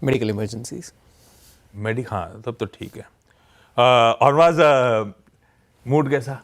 Medical emergencies. हाँ तब तो ठीक है। और वाज मूड कैसा?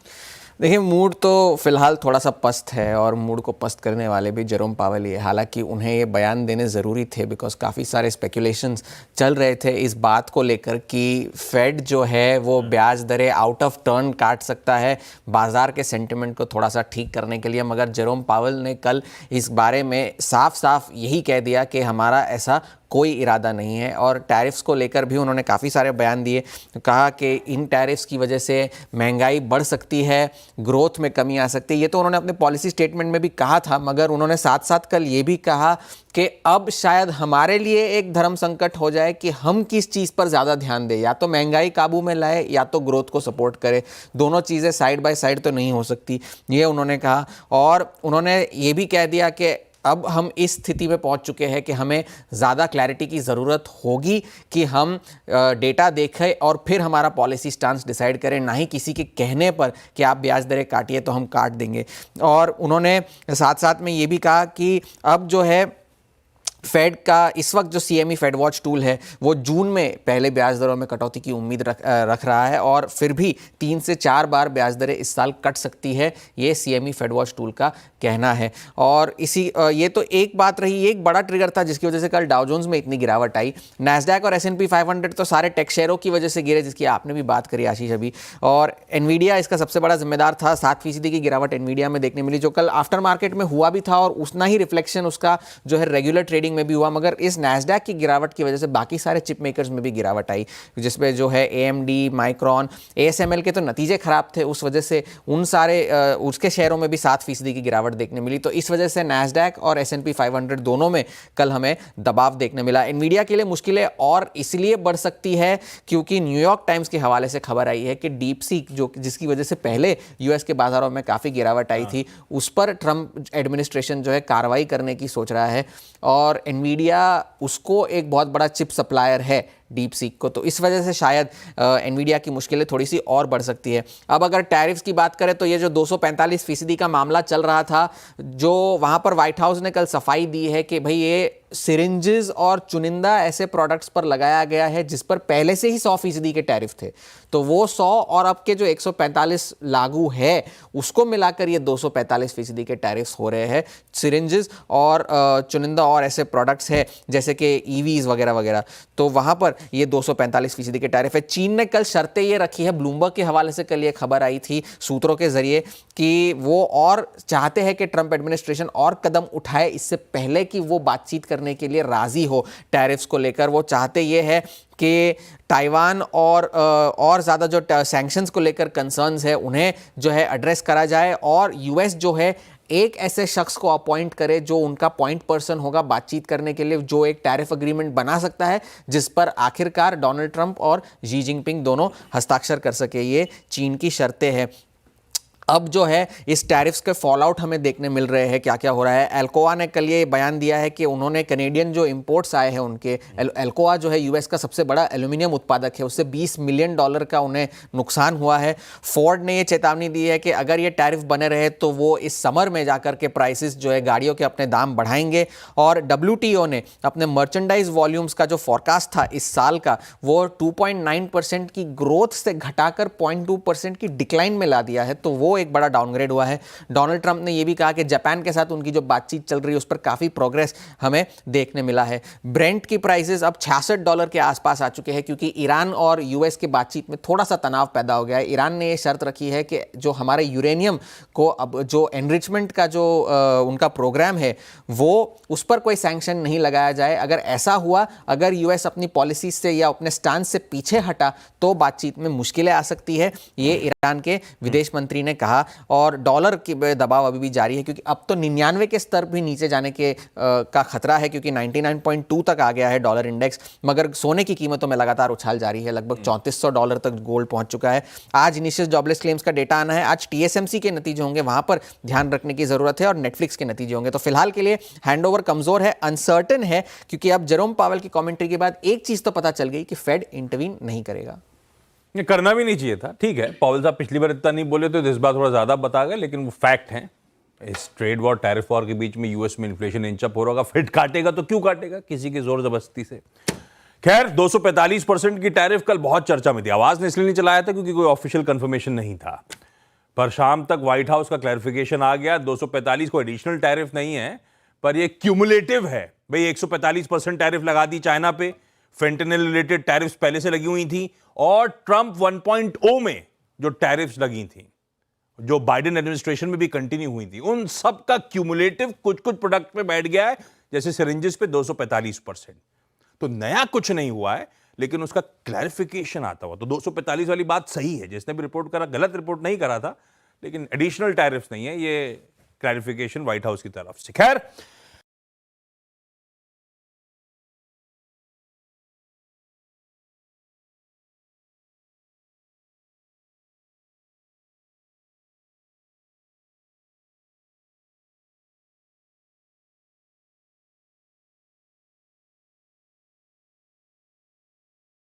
देखिए, मूड तो फिलहाल थोड़ा सा पस्त है और मूड को पस्त करने वाले भी जेरोम पावेल ही है। हालांकि उन्हें ये बयान देने ज़रूरी थे बिकॉज काफ़ी सारे स्पेकुलेशंस चल रहे थे इस बात को लेकर कि फेड जो है वो ब्याज दरें आउट ऑफ टर्न काट सकता है बाज़ार के सेंटिमेंट को थोड़ा सा ठीक करने के लिए। मगर जेरोम पावेल ने कल इस बारे में साफ साफ यही कह दिया कि हमारा ऐसा कोई इरादा नहीं है। और टैरिफ्स को लेकर भी उन्होंने काफ़ी सारे बयान दिए। कहा कि इन टैरिफ्स की वजह से महंगाई बढ़ सकती है, ग्रोथ में कमी आ सकती है। ये तो उन्होंने अपने पॉलिसी स्टेटमेंट में भी कहा था, मगर उन्होंने साथ साथ कल ये भी कहा कि अब शायद हमारे लिए एक धर्म संकट हो जाए कि हम किस चीज़ पर ज़्यादा ध्यान दें, या तो महंगाई काबू में लाए या तो ग्रोथ को सपोर्ट करे। दोनों चीज़ें साइड बाय साइड तो नहीं हो सकती, ये उन्होंने कहा। और उन्होंने ये भी कह दिया कि अब हम इस स्थिति में पहुंच चुके हैं कि हमें ज़्यादा क्लैरिटी की ज़रूरत होगी कि हम डेटा देखें और फिर हमारा पॉलिसी स्टांस डिसाइड करें, ना ही किसी के कहने पर कि आप ब्याज दरें काटिए तो हम काट देंगे। और उन्होंने साथ साथ में ये भी कहा कि अब जो है फेड का इस वक्त जो CME फेड वॉच टूल है वो जून में पहले ब्याज दरों में कटौती की उम्मीद रख रहा है और फिर भी 3 से 4 बार ब्याज दरें इस साल कट सकती है, ये CME फेड वॉच टूल का कहना है। और ये तो एक बात रही, एक बड़ा ट्रिगर था जिसकी वजह से कल डाउ जोन्स में इतनी गिरावट आई। नैस्डैक और S&P 500 तो सारे टेक शेयरों की वजह से गिरे, जिसकी आपने भी बात करी आशीष अभी। और एनवीडिया इसका सबसे बड़ा जिम्मेदार था, 7% की गिरावट एनवीडिया में देखने मिली, जो कल आफ्टर मार्केट में हुआ भी था और उतना ही रिफ्लेक्शन उसका जो है रेगुलर ट्रेडिंग में भी हुआ। मगर इस नैस्डैक की गिरावट की वजह से बाकी सारे चिप मेकर्स में भी गिरावट आई, जिसमें जो है AMD, माइक्रॉन, ASML के तो नतीजे खराब थे, उस वजह से उन सारे उसके शेयरों में भी 7% की गिरावट देखने मिली। तो इस वजह से नैस्डैक और S&P 500 दोनों में कल हमें दबाव देखने मिला। एनवीडिया के लिए मुश्किलें और इसलिए बढ़ सकती है क्योंकि न्यूयॉर्क टाइम्स के हवाले से खबर आई है कि डीप सीक जो जिसकी वजह से पहले US के बाजारों में काफ़ी गिरावट आई थी, उस पर ट्रंप एडमिनिस्ट्रेशन जो है कार्रवाई करने की सोच रहा है। और एनवीडिया उसको एक बहुत बड़ा चिप सप्लायर है डीप सीक को, तो इस वजह से शायद एनवीडिया की मुश्किलें थोड़ी सी और बढ़ सकती है। अब अगर टैरिफ्स की बात करें तो ये जो 245% का मामला चल रहा था, जो वहाँ पर व्हाइट हाउस ने कल सफाई दी है कि भाई ये सिरिंजेस और चुनिंदा ऐसे प्रोडक्ट्स पर लगाया गया है जिस पर पहले से ही 100% के टैरिफ थे, तो वो 100 और अब के जो 145 लागू है उसको मिलाकर ये 245% के टैरिफ्स हो रहे हैं। सिरिंजेस और चुनिंदा और ऐसे प्रोडक्ट्स है जैसे कि EVs वगैरह वगैरह, तो वहाँ पर ये 245% के टैरिफ है। चीन ने कल शर्तें ये रखी है, ब्लूमबर्ग के हवाले से कल ये खबर आई थी सूत्रों के जरिए कि वो और चाहते हैं कि ट्रंप एडमिनिस्ट्रेशन और कदम उठाए इससे पहले कि वो बातचीत करने के लिए राजी हो टैरिफ्स को लेकर। वो चाहते ये है कि ताइवान और ज़्यादा जो सैंक्शंस को लेकर कंसर्न्स है उन्हें जो है एड्रेस करा जाए, और US जो है एक ऐसे शख्स को अपॉइंट करे जो उनका पॉइंट पर्सन होगा बातचीत करने के लिए, जो एक टैरिफ एग्रीमेंट बना सकता है जिस पर आखिरकार डोनाल्ड ट्रंप और शी जिनपिंग दोनों हस्ताक्षर कर सके। ये चीन की शर्तें हैं। अब जो है इस टैरिफ्स के फॉलआउट हमें देखने मिल रहे हैं, क्या क्या हो रहा है। एल्कोआ ने कल ये बयान दिया है कि उन्होंने कनेडियन जो इंपोर्ट्स आए हैं उनके, एल्कोआ जो है US का सबसे बड़ा एल्यूमिनियम उत्पादक है, उससे $20 मिलियन का उन्हें नुकसान हुआ है। फोर्ड ने ये चेतावनी दी है कि अगर ये टैरिफ बने रहे तो वो इस समर में जाकर के प्राइसेस जो है गाड़ियों के अपने दाम बढ़ाएंगे। और WTO ने अपने मर्चेंडाइज वॉल्यूम्स का जो फॉरकास्ट था इस साल का, वो 2.9% की ग्रोथ से घटाकर 0.2% की डिक्लाइन में ला दिया है, तो वो एक बड़ा डाउनग्रेड हुआ है। डोनाल्ड ट्रंप ने यह भी कहा कि जापान के साथ उनकी जो बातचीत चल रही है उस पर काफी प्रोग्रेस हमें देखने मिला है। ब्रेंट की प्राइसेस अब $66 के आसपास आ चुके हैं क्योंकि ईरान और US की बातचीत में थोड़ा सा तनाव पैदा हो गया है। ईरान ने यह शर्त रखी है कि जो हमारे यूरेनियम को अब जो एनरिचमेंट का जो उनका प्रोग्राम है वो उस पर कोई सैंक्शन नहीं लगाया जाए। अगर ऐसा हुआ, अगर US अपनी पॉलिसी से या अपने स्टांस से पीछे हटा तो बातचीत में मुश्किलें आ सकती है, ये ईरान के विदेश मंत्री ने कहा। और डॉलर की दबाव अभी भी जारी है क्योंकि अब तो 99 के स्तर भी नीचे जाने के का खतरा है क्योंकि 99.2 तक आ गया है डॉलर इंडेक्स। मगर सोने की कीमतों में लगातार उछाल जारी है, लगभग $3400 तक गोल्ड पहुंच चुका है। आज इनिशियल जॉबलेस क्लेम्स का डेटा आना है, आज TSMC के नतीजे होंगे, वहां पर ध्यान रखने की जरूरत है, और नेटफ्लिक्स के नतीजे होंगे। तो फिलहाल के लिए हैंडओवर कमजोर है, अनसर्टेन है, क्योंकि अब जेरोम पावेल की कमेंट्री के बाद एक चीज तो पता चल गई कि फेड इंटरवीन नहीं करेगा। ये करना भी नहीं चाहिए था, ठीक है। पावेल साहब पिछली बार इतना नहीं बोले तो इस बार थोड़ा ज्यादा बता गए, लेकिन वो फैक्ट है। इस ट्रेड वॉर, टैरिफ वॉर के बीच में US में इन्फ्लेशन इंच अप हो रहा होगा, फेड काटेगा तो क्यों काटेगा, किसी की जोर जबरदस्ती से। खैर 245% की टैरिफ कल बहुत चर्चा में थी। आवाज ने इसलिए नहीं चलाया था क्योंकि कोई ऑफिशियल कंफर्मेशन नहीं था, पर शाम तक व्हाइट हाउस का क्लैरिफिकेशन आ गया। 245 को एडिशनल टैरिफ नहीं है, पर ये क्यूमुलेटिव है। भाई 145% टैरिफ लगा दी चाइना पे, फेंटेनिल रिलेटेड टैरिफ्स पहले से लगी हुई थी, और ट्रंप 1.0 में जो टैरिफ्स लगी थी, जो बाइडेन एडमिनिस्ट्रेशन में भी कंटिन्यू हुई थी, उन सब का क्यूमुलेटिव कुछ कुछ प्रोडक्ट पे बैठ गया है, जैसे सिरिंजेस पे 245%। तो नया कुछ नहीं हुआ है, लेकिन उसका क्लैरिफिकेशन आता हुआ। तो 245 वाली बात सही है, जिसने भी रिपोर्ट करा गलत रिपोर्ट नहीं करा था, लेकिन एडिशनल टैरिफ्स नहीं है, ये क्लैरिफिकेशन व्हाइट हाउस की तरफ से। खैर